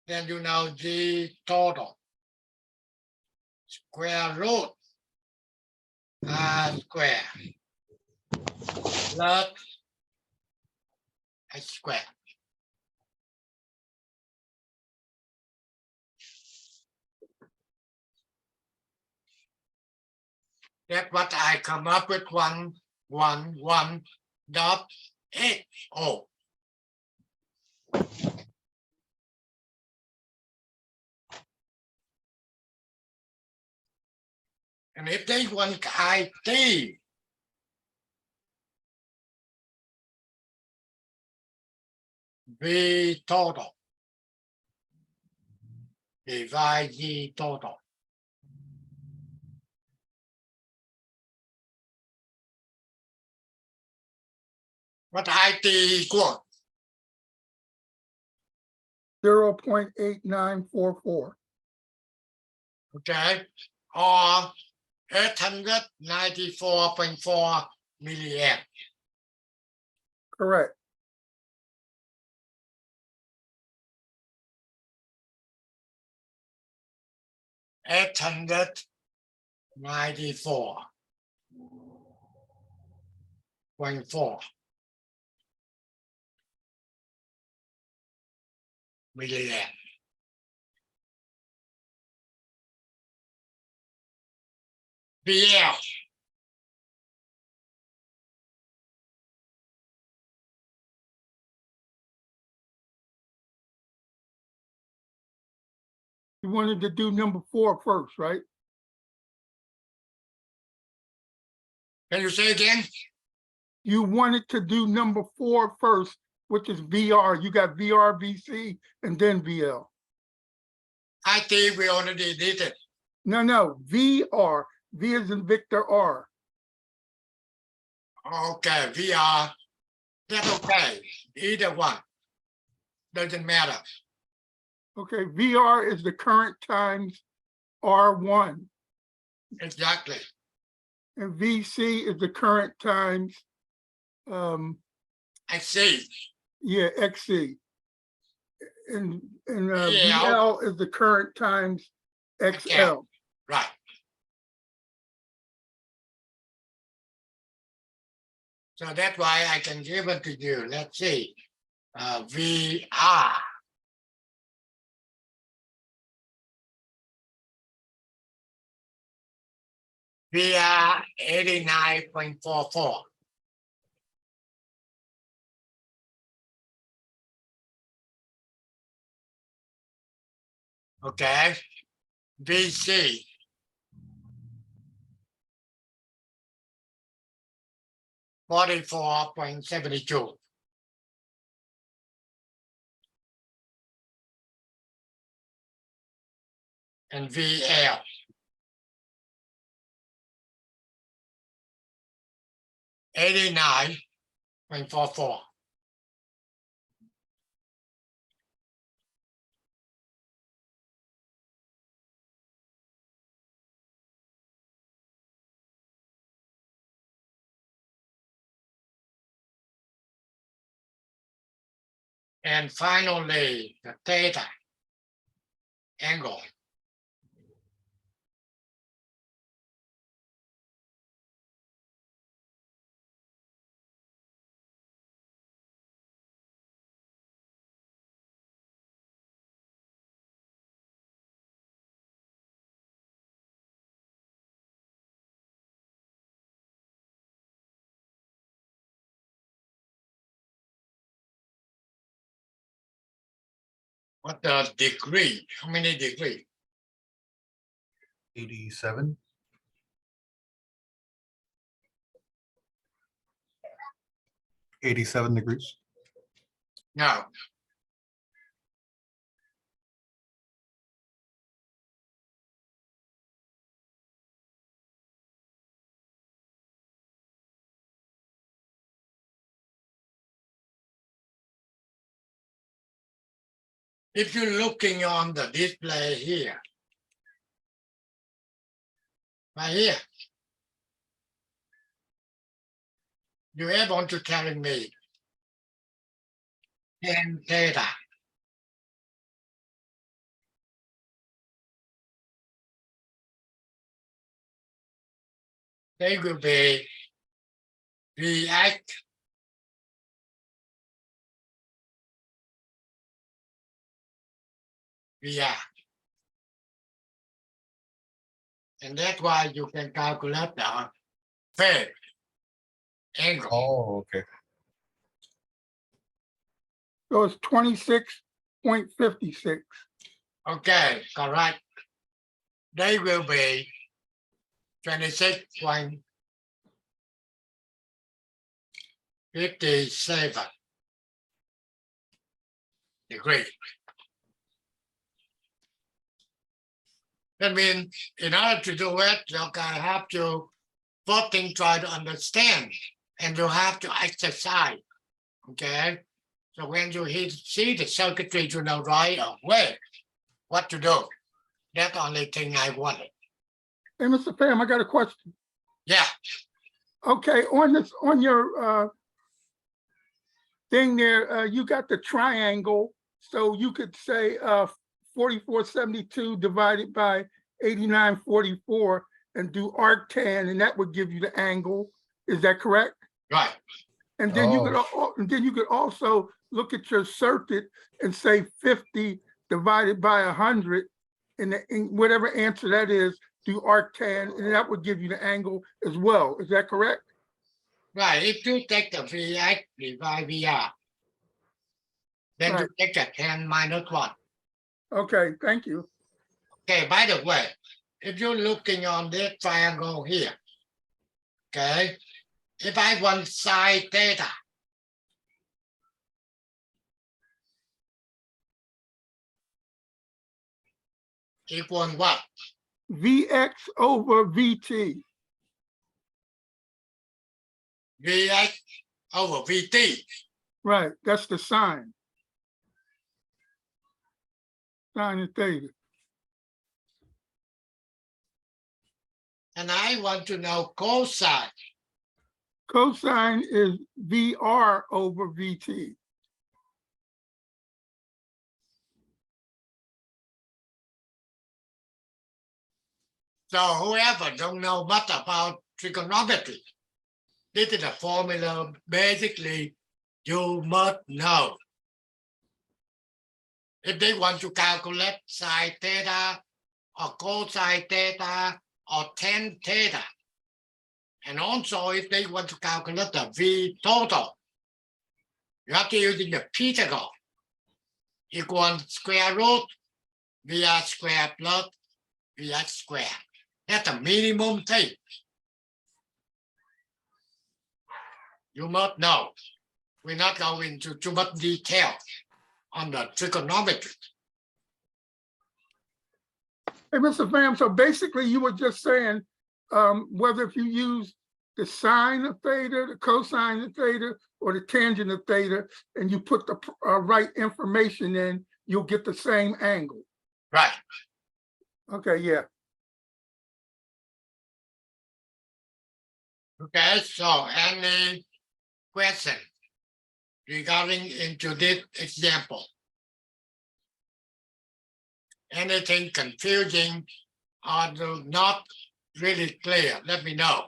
then you know G total square root R square plus H square. That's what I come up with 111.80. And if they want IT, V total divide G total. What IT equal? 0.8944. Okay, or 894.4 milliamp. Correct. Eight hundred 94.4 milliamp. BL You wanted to do number 4 first, right? Can you say again? You wanted to do number 4 first, which is VR. You got VR, VC, and then VL. I think we already did it. No, VR. V is in Victor R. Okay, VR. That's okay. Either one. Doesn't matter. Okay, VR is the current times R1, Exactly. and VC is the current times, I see. yeah, XC. And Yeah. VL is the current times XL. Right. So that's why I can give it to you. Let's see. VR. VR 89.44. Okay. VC. $44.72. And VL. $89.44. And finally, the theta angle. What the degree? How many degree? 87. 87 degrees. No. If you're looking on the display here, right here, you're able to tell me 10 theta. They will be Vx VR. And that's why you can calculate the phase angle. Oh, okay. So it's 26.56. Okay, correct. They will be 26.57 degrees. That means in order to do it, you're gonna have to first thing try to understand, and you have to exercise. Okay. So when you see the circuitry, you know right away what to do. That's the only thing I wanted. Hey, Mr. Pham, I got a question. Yeah. Okay, on your thing there, you got the triangle, so you could say 4472 divided by 8944 and do arctan, and that would give you the angle. Is that correct? Right. And then you could also look at your circuit and say 50 divided by 100, and whatever answer that is, do arctan, and that would give you the angle as well. Is that correct? Right. If you take the Vx divide VR, then you Right. take a 10 minus 1. Okay, thank you. Okay, by the way, if you're looking on this triangle here, okay, if I want sine theta, equal what? Vx over Vt. Vx over Vt. Right, that's the sine. Sine and theta. And I want to know cosine. Cosine is Vr over Vt. So whoever don't know much about trigonometry, this is a formula basically you must know. If they want to calculate sine theta or cosine theta or tan theta, and also if they want to calculate the V total, you have to use the Pythagore equal square root VR square plus VX square. That's the minimum thing you must know. We're not going into too much detail on the trigonometry. Hey, Mr. Pham, so basically you were just saying whether if you use the sine of theta, the cosine of theta, or the tangent of theta, and you put the right information in, you'll get the same angle. Right. Okay, yeah. Okay, so any question regarding into this example? Anything confusing or not really clear, let me know.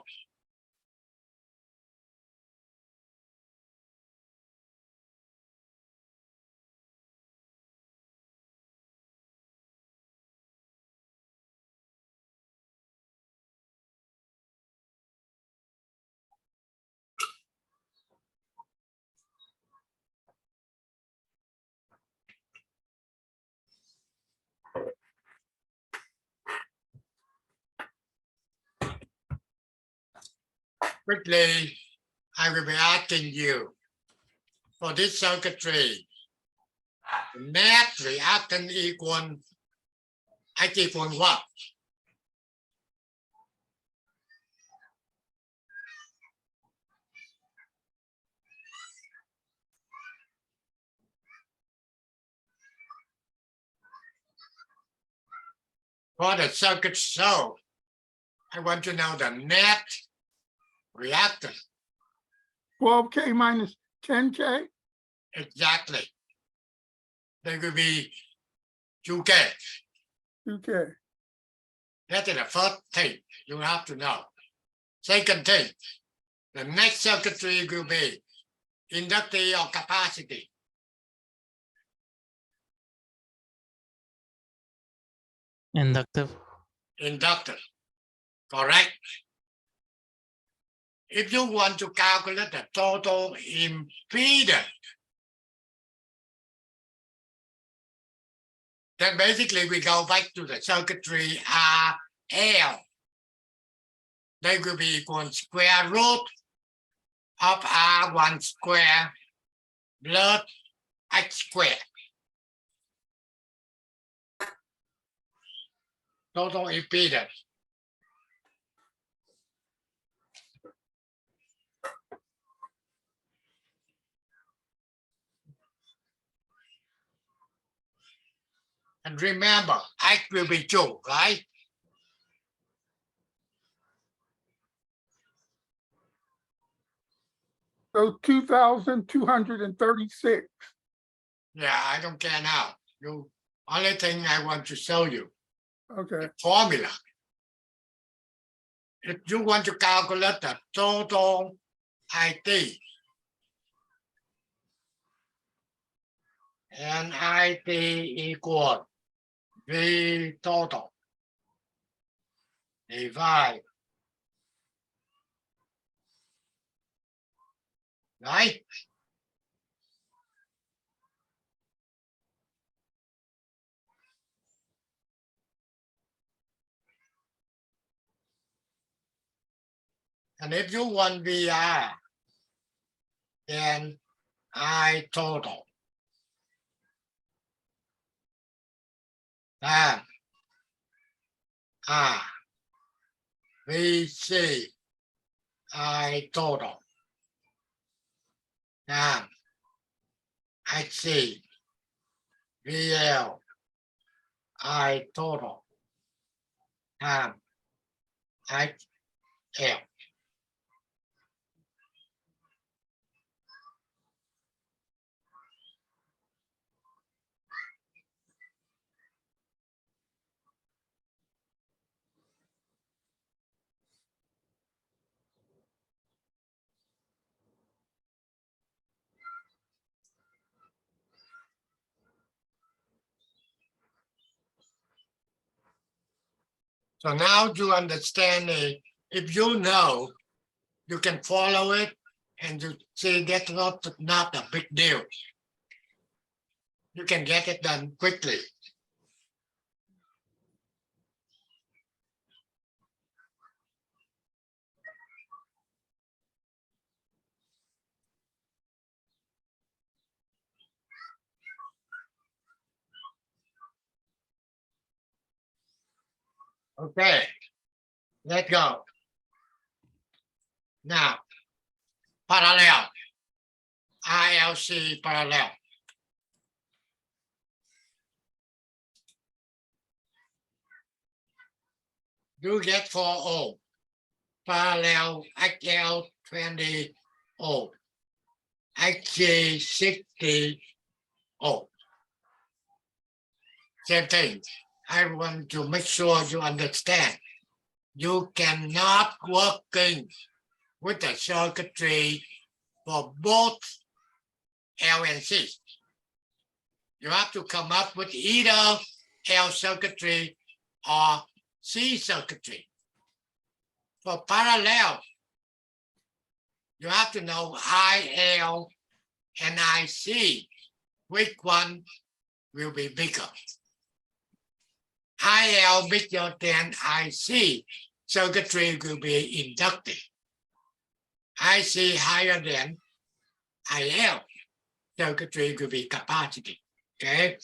Quickly, I will be asking you for this circuitry, net reactant equal H equal what? For the circuit show, I want to know the net reactant. 12K minus 10K? Exactly. They will be 2K. Okay. That is the first thing you have to know. Second thing, the next circuitry will be inductive or capacity. Inductive. Inductor, correct? If you want to calculate the total impedance, then basically we go back to the circuitry RL. They will be equal square root of R1 square plus X square. Total impedance. And remember, X will be joule, right? So 2,236. Yeah, I don't care now. You only thing I want to show you Okay. the formula. If you want to calculate the total IT, and IT equal V total divide, right? And if you want VR, then I total. Time R VC I total. Time HC VL I total. Time HL. So now you understand if you know, you can follow it and you see that's not a big deal. You can get it done quickly. Okay, let's go. Now, parallel. ILC parallel. You get 4 ohm. Parallel HL 20 ohm. HG 60 ohm. Same thing. I want to make sure you understand. You cannot working with the circuitry for both L and C. You have to come up with either L circuitry or C circuitry. For parallel, you have to know IL and IC. Which one will be bigger? IL bigger than IC. Circuitry will be inductive. IC higher than IL. Circuitry will be capacitive. Okay.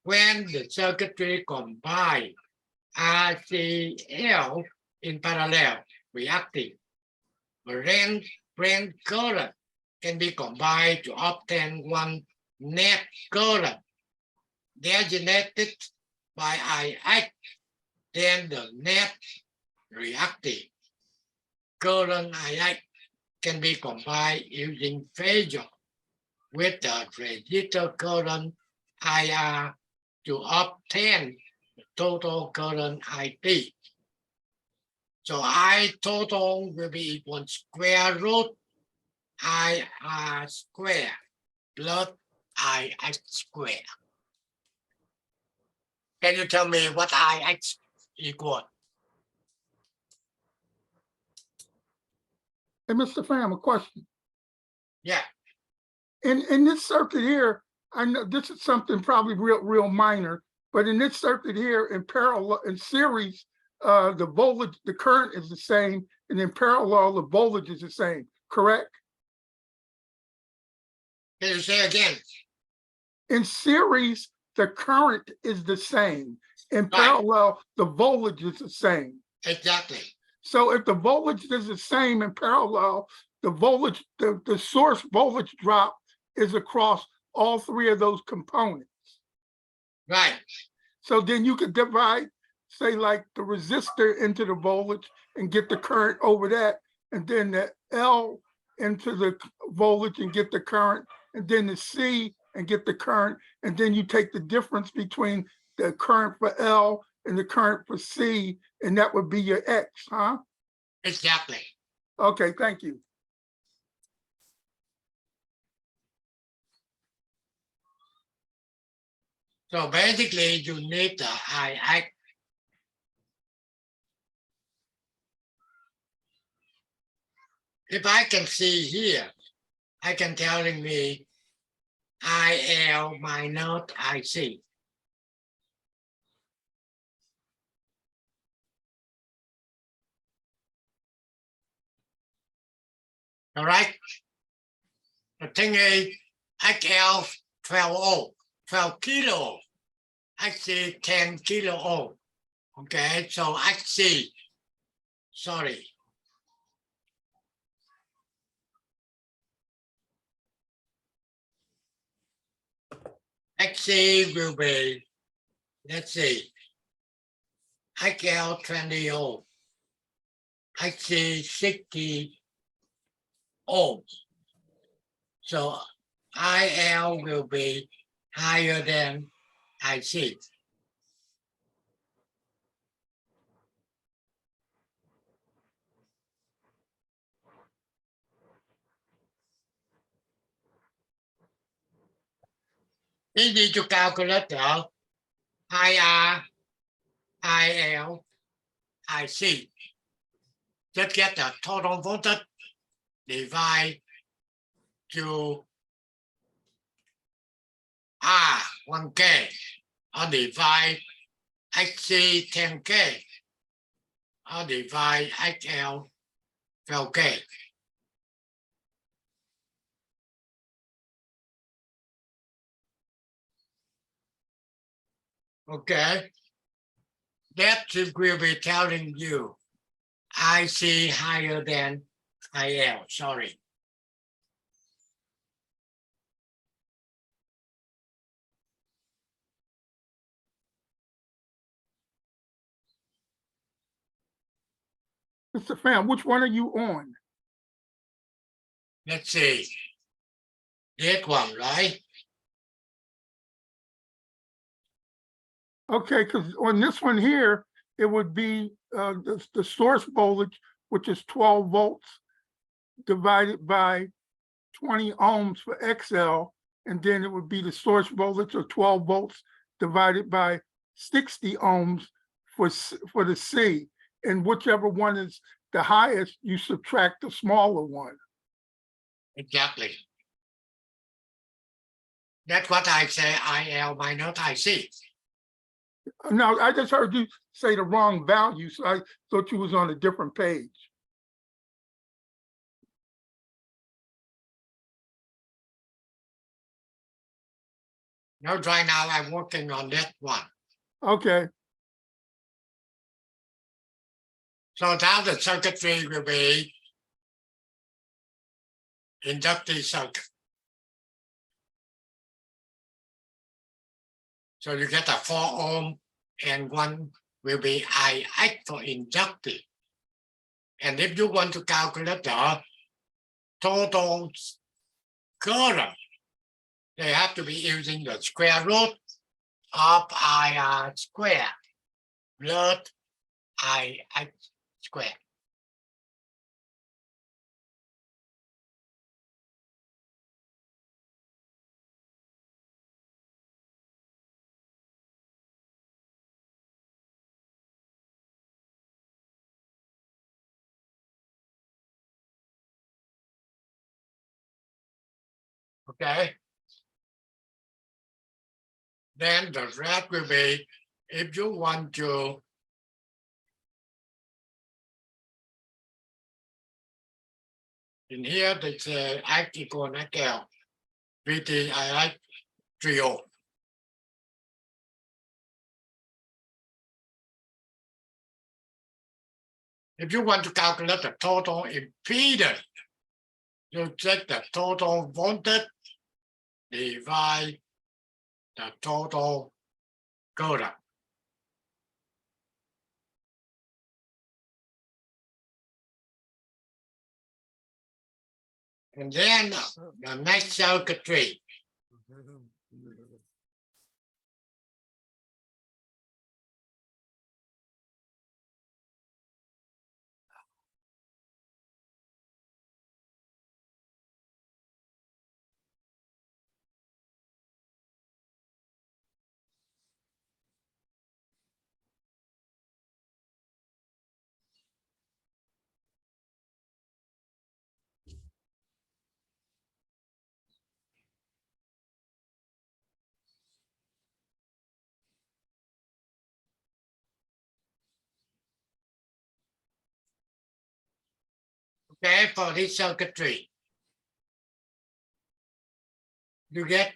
When the circuitry combine RCL in parallel, reactive, range current can be combined to obtain one net current designated by IX. Then the net reactive current IX can be combined using phasor with the resistor current IR to obtain the total current IT. So I total will be equal to square root IR square plus IX square. Can you tell me what IX equal? Hey, Mr. Pham, a question. Yeah. In this circuit here, I know this is something probably real minor, but in this circuit here, in parallel, in series, the voltage, the current is the same, and in parallel, the voltage is the same, correct? Can you say again? In series, the current is the same. In Right. parallel, the voltage is the same. Exactly. So if the voltage is the same in parallel, the voltage, the source voltage drop is across all three of those components. Right. So then you could divide, say, like the resistor into the voltage and get the current over that, and then the L into the voltage and get the current, and then the C and get the current, and then you take the difference between the current for L and the current for C, and that would be your X, huh? Exactly. Okay, thank you. So basically, you need the IX. If I can see here, I can telling me IL minus IC. Correct? The thing is, XL 12 kilo, XC 10 kilo ohm. Okay, so XC, sorry. XC will be, let's see, XL 20 ohm, XC 60 ohm. So IL will be higher than IC. Easy to calculate though. IR, IL, IC. Just get the total voltage divide to R 1K or divide XC 10K or divide XL 12K. Okay. That will be telling you IC higher than IL, sorry. Mr. Pham, which one are you on? Let's see. That one, right? Okay, because on this one here, it would be the source voltage, which is 12 volts divided by 20 ohms for XL, and then it would be the source voltage of 12 volts divided by 60 ohms for the C. And whichever one is the highest, you subtract the smaller one. Exactly. That's what I say, IL minus IC. No, I just heard you say the wrong value, so I thought you was on a different page. No, right now I'm working on that one. Okay, So now the circuitry will be inductive circuit. So you get a 4 ohm and one will be IX for inductive. And if you want to calculate the total current, they have to be using the square root of IR square plus IX square. Okay. Then the rest will be, if you want to in here, they say X equal XL, VT IX 3 ohm. If you want to calculate the total impedance, you take the total voltage divide the total current. And then the next circuitry. Okay, for this circuitry, you get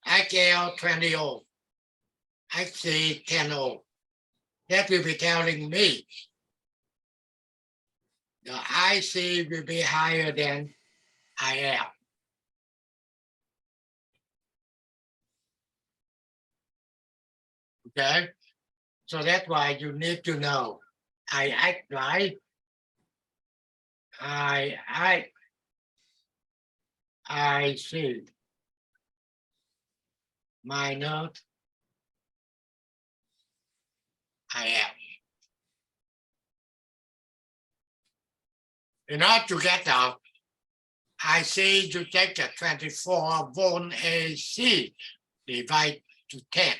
RCL 20 ohm, XC 10 ohm. That will be telling me the IC will be higher than IL. Okay, so that's why you need to know I act right. I see minus IL. In order to get out, IC, you take the 24 volt AC divide to 10.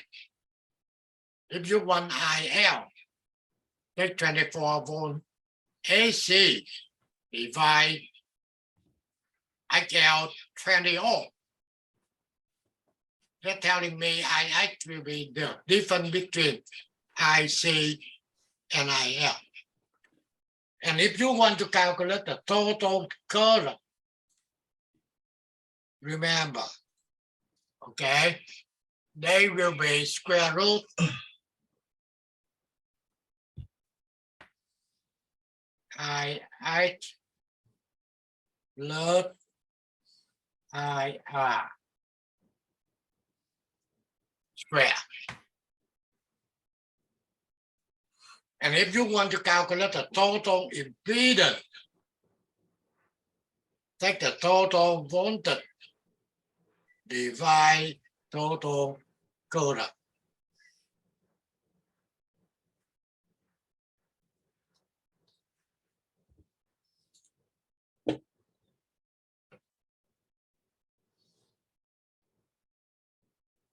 If you want IL, take 24 volt AC divide IL 20 ohm. They're telling me I will be the difference between IC and IL. And if you want to calculate the total current, remember, okay, they will be square root I plus IR square. And if you want to calculate the total impedance, take the total voltage divide total current.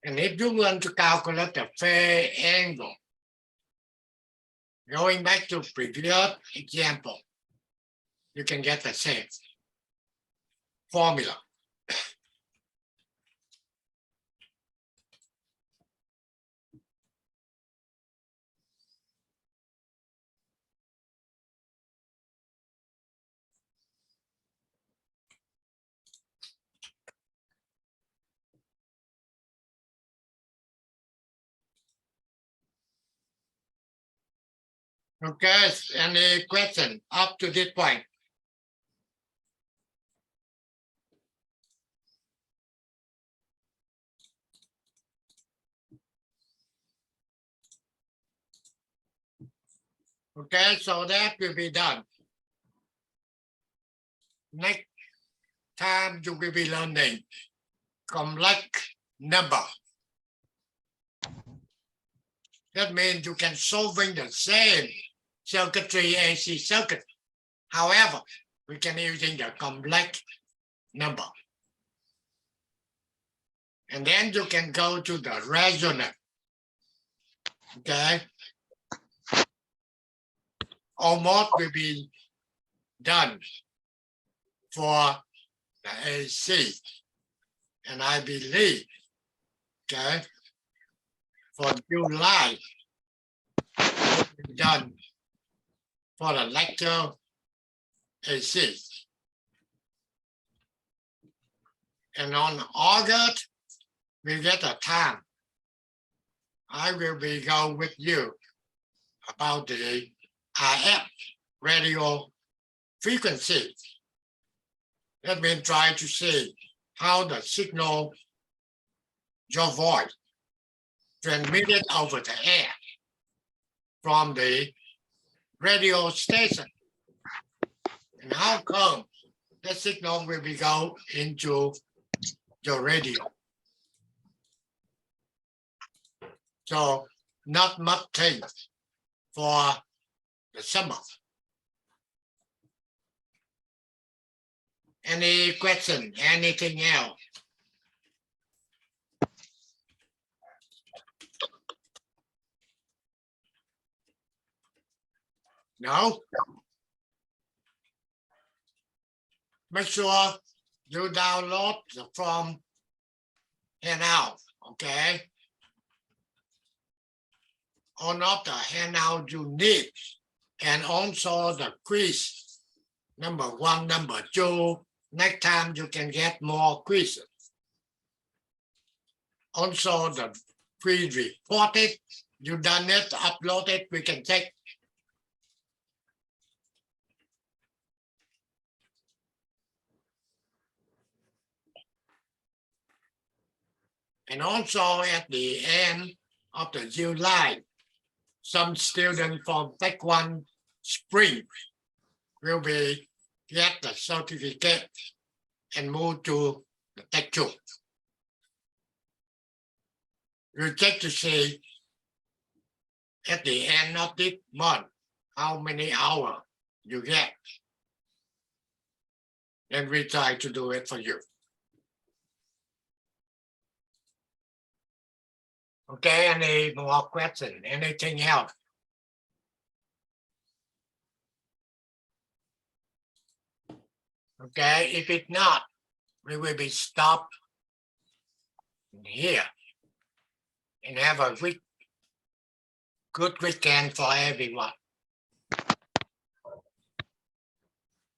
And if you want to calculate the phase angle, going back to previous example, you can get the same formula. Okay, any question up to this point? Okay, so that will be done. Next time you will be learning complex number. That means you can solving the same circuitry AC circuit. However, we can using the complex number. And then you can go to the resonance. Okay. Almost will be done for the AC. And I believe, okay, for July, it will be done for the lecture AC. And on August, we get a time. I will be going with you about the RF radio frequency. Let me try to see how the signal, your voice, transmitted over the air from the radio station. And how come the signal will be go into your radio? So not much things for the summer. Any question, anything else? No? Make sure you download the form handout, okay? All of the handout you need, and also the quiz number one, number two. Next time you can get more quizzes. Also, the pre-recorded, you done it, upload it, we can check. And also at the end of the July, some students from Tech One Spring will be get the certificate and move to the Tech Two. You check to see at the end of this month how many hours you get. And we try to do it for you. Okay, any more questions? Anything else? Okay, if it's not, we will be stopped here and have a good weekend for everyone.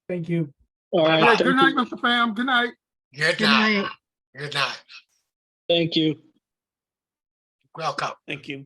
Thank you. All right. Okay, thank good night, you. Mr. Pham. Good night. Good Good night. night. Good night. Thank you. Welcome. Thank you.